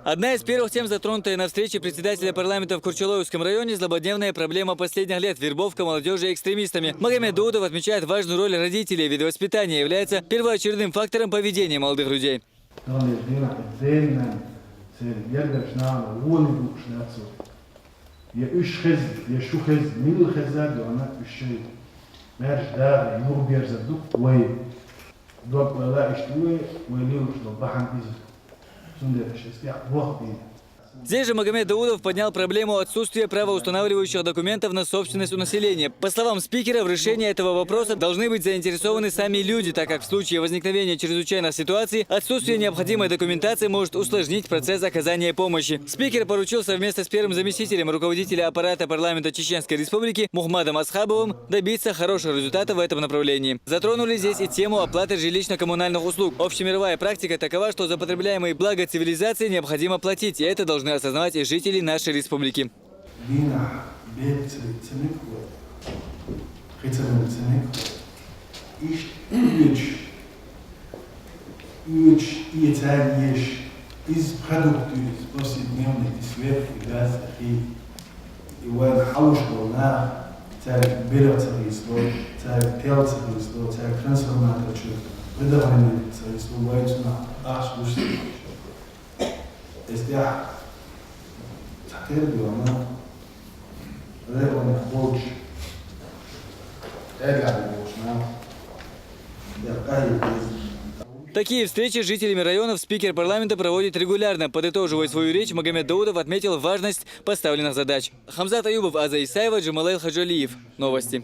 Одна из первых тем, затронутая на встрече председателя парламента в Курчалоевском районе, злободневная проблема последних лет – вербовка молодежи экстремистами. Магомед Даудов отмечает важную роль родителей. Видовоспитание является первоочередным фактором поведения молодых людей. Здесь же Магомед Даудов поднял проблему отсутствия правоустанавливающих документов на собственность у населения. По словам спикера, в решении этого вопроса должны быть заинтересованы сами люди, так как в случае возникновения чрезвычайных ситуаций отсутствие необходимой документации может усложнить процесс оказания помощи. Спикер поручил совместно с первым заместителем руководителя аппарата парламента Чеченской Республики Мухмадом Асхабовым добиться хороших результатов в этом направлении. Затронули здесь и тему оплаты жилищно-коммунальных услуг. Общемировая практика такова, что за потребляемые блага цивилизации необходимо платить, и это должны осознавать и жители нашей республики. Такие встречи с жителями районов спикер парламента проводит регулярно. Подытоживая свою речь, Магомед Даудов отметил важность поставленных задач. Хамзат Аюбов, Аза Исаева, Джамалайл Хаджалиев. Новости.